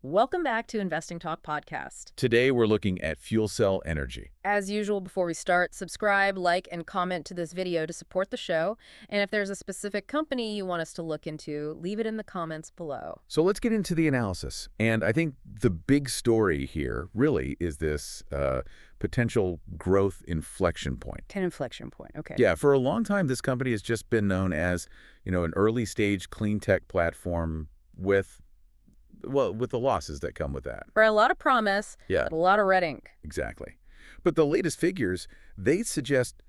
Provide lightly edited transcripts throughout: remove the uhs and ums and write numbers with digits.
Welcome back to Investing Talk Podcast. Today, we're looking at FuelCell Energy. As usual, before we start, subscribe, like, and comment to this video to support the show. And if there's a specific company you want us to look into, leave it in the comments below. So let's get into the analysis. And I think the big story here really is this potential growth inflection point. An inflection point, okay. Yeah, for a long time, this company has just been known as, an early-stage clean tech platform with the losses that come with that. For a lot of promise, Yeah, but a lot of red ink. exactly. But the latest figures, they suggest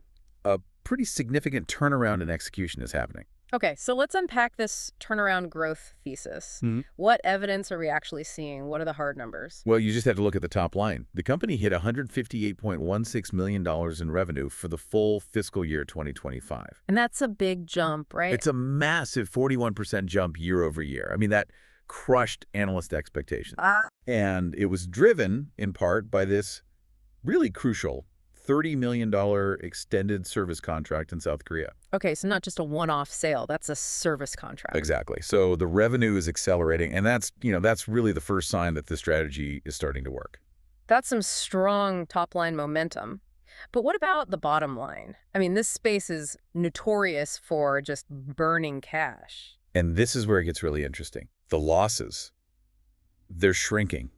a pretty significant turnaround in execution is happening. Okay, so let's unpack this turnaround growth thesis. Mhm. What evidence are we actually seeing? What are the hard numbers? Well, you just have to look at the top line. The company hit $158.16 million in revenue for the full fiscal year 2025. And that's a big jump, right? It's a massive 41% jump year over year. I mean, that crushed analyst expectations. And it was driven, in part, by this really crucial $30 million extended service contract in South Korea. Okay, so not just a one-off sale. That's a service contract. Exactly. So the revenue is accelerating, and that's really the first sign that the strategy is starting to work. That's some strong top-line momentum. But what about the bottom line? I mean, this space is notorious for just burning cash. And this is where it gets really interesting. The losses, they're shrinking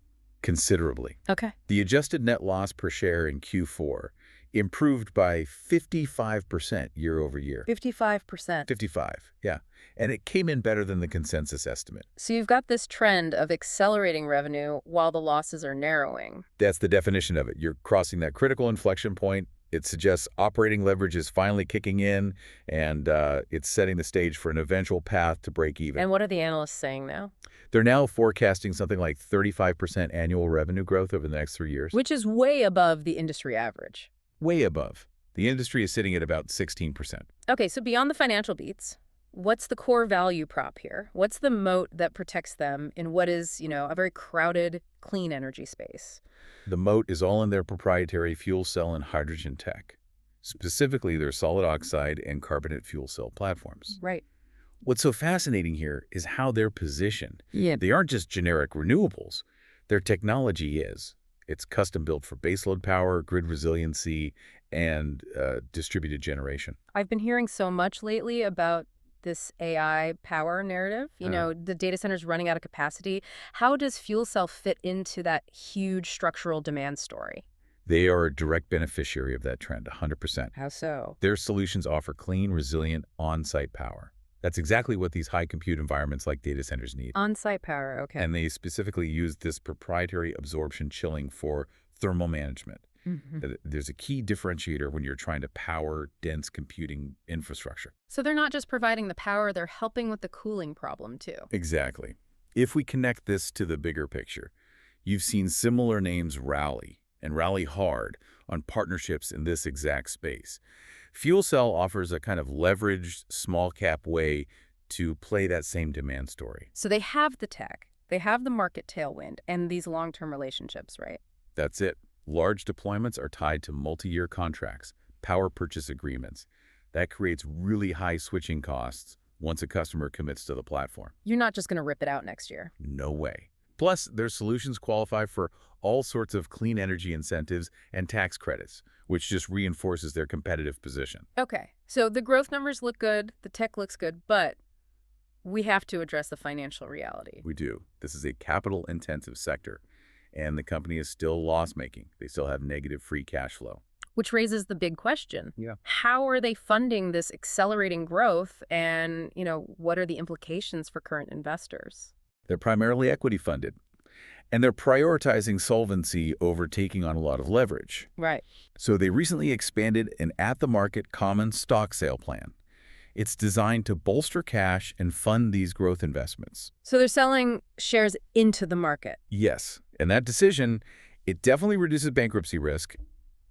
considerably. Okay. The adjusted net loss per share in Q4 improved by 55% year over year. 55%. 55, yeah. And it came in better than the consensus estimate. So you've got this trend of accelerating revenue while the losses are narrowing. That's the definition of it. You're crossing that critical inflection point. It suggests operating leverage is finally kicking in, and it's setting the stage for an eventual path to break even. And what are the analysts saying now? They're now forecasting something like 35% annual revenue growth over the next 3 years. Which is way above the industry average. Way above. The industry is sitting at about 16%. Okay, so beyond the financial beats, what's the core value prop here? What's the moat that protects them in what is, a very crowded, clean energy space? The moat is all in their proprietary fuel cell and hydrogen tech, specifically their solid oxide and carbonate fuel cell platforms. Right. What's so fascinating here is how they're positioned. Yeah. They aren't just generic renewables. Their technology is. It's custom-built for baseload power, grid resiliency, and distributed generation. I've been hearing so much lately about this AI power narrative, the data centers running out of capacity. How does fuel cell fit into that huge structural demand story? They are a direct beneficiary of that trend, 100%. How so? Their solutions offer clean, resilient, on-site power. That's exactly what these high-compute environments like data centers need. On-site power, okay. And they specifically use this proprietary absorption chilling for thermal management. There's a key differentiator when you're trying to power dense computing infrastructure. So they're not just providing the power, they're helping with the cooling problem too. Exactly. If we connect this to the bigger picture, you've seen similar names rally, and rally hard, on partnerships in this exact space. FuelCell offers a kind of leveraged, small-cap way to play that same demand story. So they have the tech, they have the market tailwind, and these long-term relationships, right? That's it. Large deployments are tied to multi-year contracts, power purchase agreements. That creates really high switching costs once a customer commits to the platform. You're not just going to rip it out next year. No way. Plus, their solutions qualify for all sorts of clean energy incentives and tax credits, which just reinforces their competitive position. Okay, so the growth numbers look good, the tech looks good, but we have to address the financial reality. We do. This is a capital-intensive sector, and the company is still loss-making. They still have negative free cash flow. Which raises the big question. Yeah. How are they funding this accelerating growth, and, what are the implications for current investors? They're primarily equity funded, and they're prioritizing solvency over taking on a lot of leverage. Right. So they recently expanded an at-the-market common stock sale plan. It's designed to bolster cash and fund these growth investments. So they're selling shares into the market. Yes, and that decision, it definitely reduces bankruptcy risk,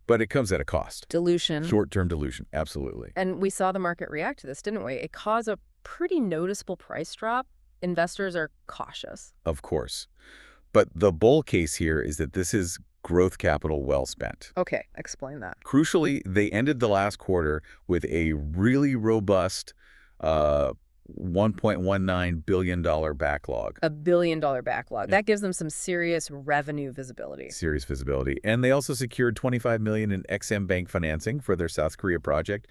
but it comes at a cost. Dilution. Short-term dilution, absolutely. And we saw the market react to this, didn't we? It caused a pretty noticeable price drop. Investors are cautious. Of course. But the bull case here is that this is growth capital well spent. Okay, explain that. Crucially, they ended the last quarter with a really robust $1.19 billion backlog. A billion-dollar backlog. Yeah. That gives them some serious revenue visibility. Serious visibility. And they also secured $25 million in XM Bank financing for their South Korea project,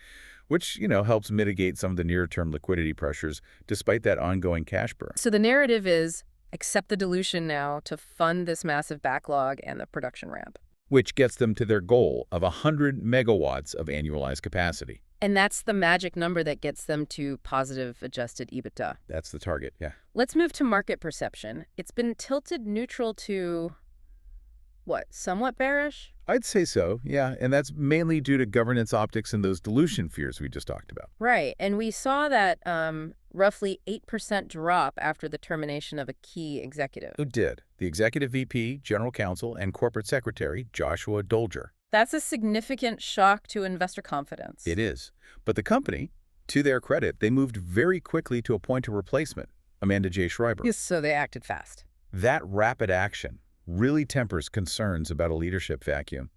which, helps mitigate some of the near-term liquidity pressures despite that ongoing cash burn. So the narrative is accept the dilution now to fund this massive backlog and the production ramp. Which gets them to their goal of 100 megawatts of annualized capacity. And that's the magic number that gets them to positive adjusted EBITDA. That's the target, yeah. Let's move to market perception. It's been tilted neutral to, somewhat bearish? I'd say so, yeah, and that's mainly due to governance optics and those dilution fears we just talked about. Right, and we saw that roughly 8% drop after the termination of a key executive. Who did? The Executive VP, General Counsel, and Corporate Secretary, Joshua Dolger. That's a significant shock to investor confidence. It is. But the company, to their credit, they moved very quickly to appoint a replacement, Amanda J. Schreiber. Yes, so they acted fast. That rapid action really tempers concerns about a leadership vacuum.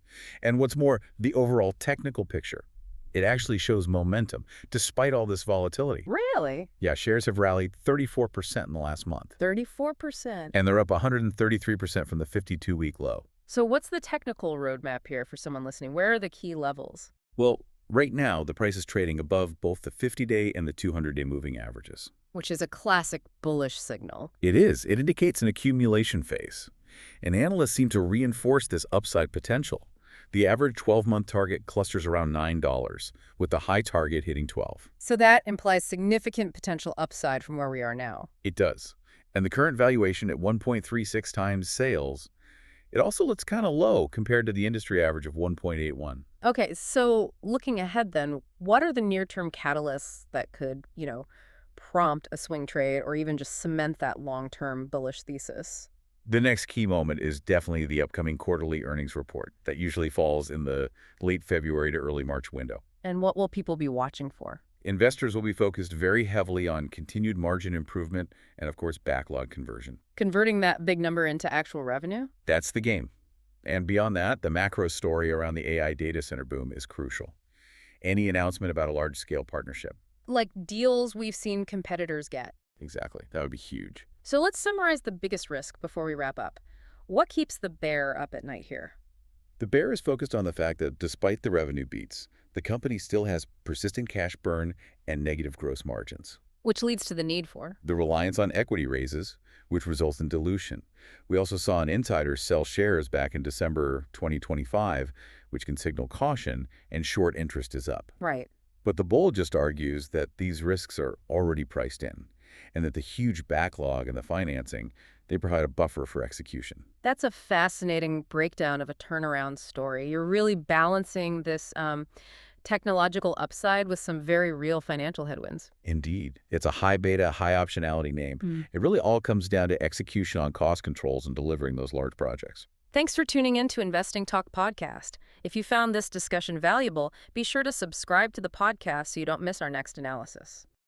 And what's more, the overall technical picture. It actually shows momentum, despite all this volatility. Really? Yeah, shares have rallied 34% in the last month. 34%. And they're up 133% from the 52-week low. So what's the technical roadmap here for someone listening? Where are the key levels? Well, right now, the price is trading above both the 50-day and the 200-day moving averages. Which is a classic bullish signal. It is. It indicates an accumulation phase. And analysts seem to reinforce this upside potential. The average 12-month target clusters around $9, with the high target hitting $12. So that implies significant potential upside from where we are now. It does. And the current valuation at 1.36 times sales, it also looks kind of low compared to the industry average of 1.81. Okay, so looking ahead then, what are the near-term catalysts that could, prompt a swing trade or even just cement that long-term bullish thesis? The next key moment is definitely the upcoming quarterly earnings report that usually falls in the late February to early March window. And what will people be watching for? Investors will be focused very heavily on continued margin improvement and, of course, backlog conversion. Converting that big number into actual revenue? That's the game. And beyond that, the macro story around the AI data center boom is crucial. Any announcement about a large-scale partnership. Like deals we've seen competitors get. Exactly. That would be huge. So let's summarize the biggest risk before we wrap up. What keeps the bear up at night here? The bear is focused on the fact that despite the revenue beats, the company still has persistent cash burn and negative gross margins. Which leads to the need for the reliance on equity raises, which results in dilution. We also saw an insider sell shares back in December 2025, which can signal caution, and short interest is up. Right. But the bull just argues that these risks are already priced in, and that the huge backlog and the financing, they provide a buffer for execution. That's a fascinating breakdown of a turnaround story. You're really balancing this technological upside with some very real financial headwinds. Indeed. It's a high beta, high optionality name. It really all comes down to execution on cost controls and delivering those large projects. Thanks for tuning in to Investing Talk Podcast. If you found this discussion valuable, be sure to subscribe to the podcast so you don't miss our next analysis.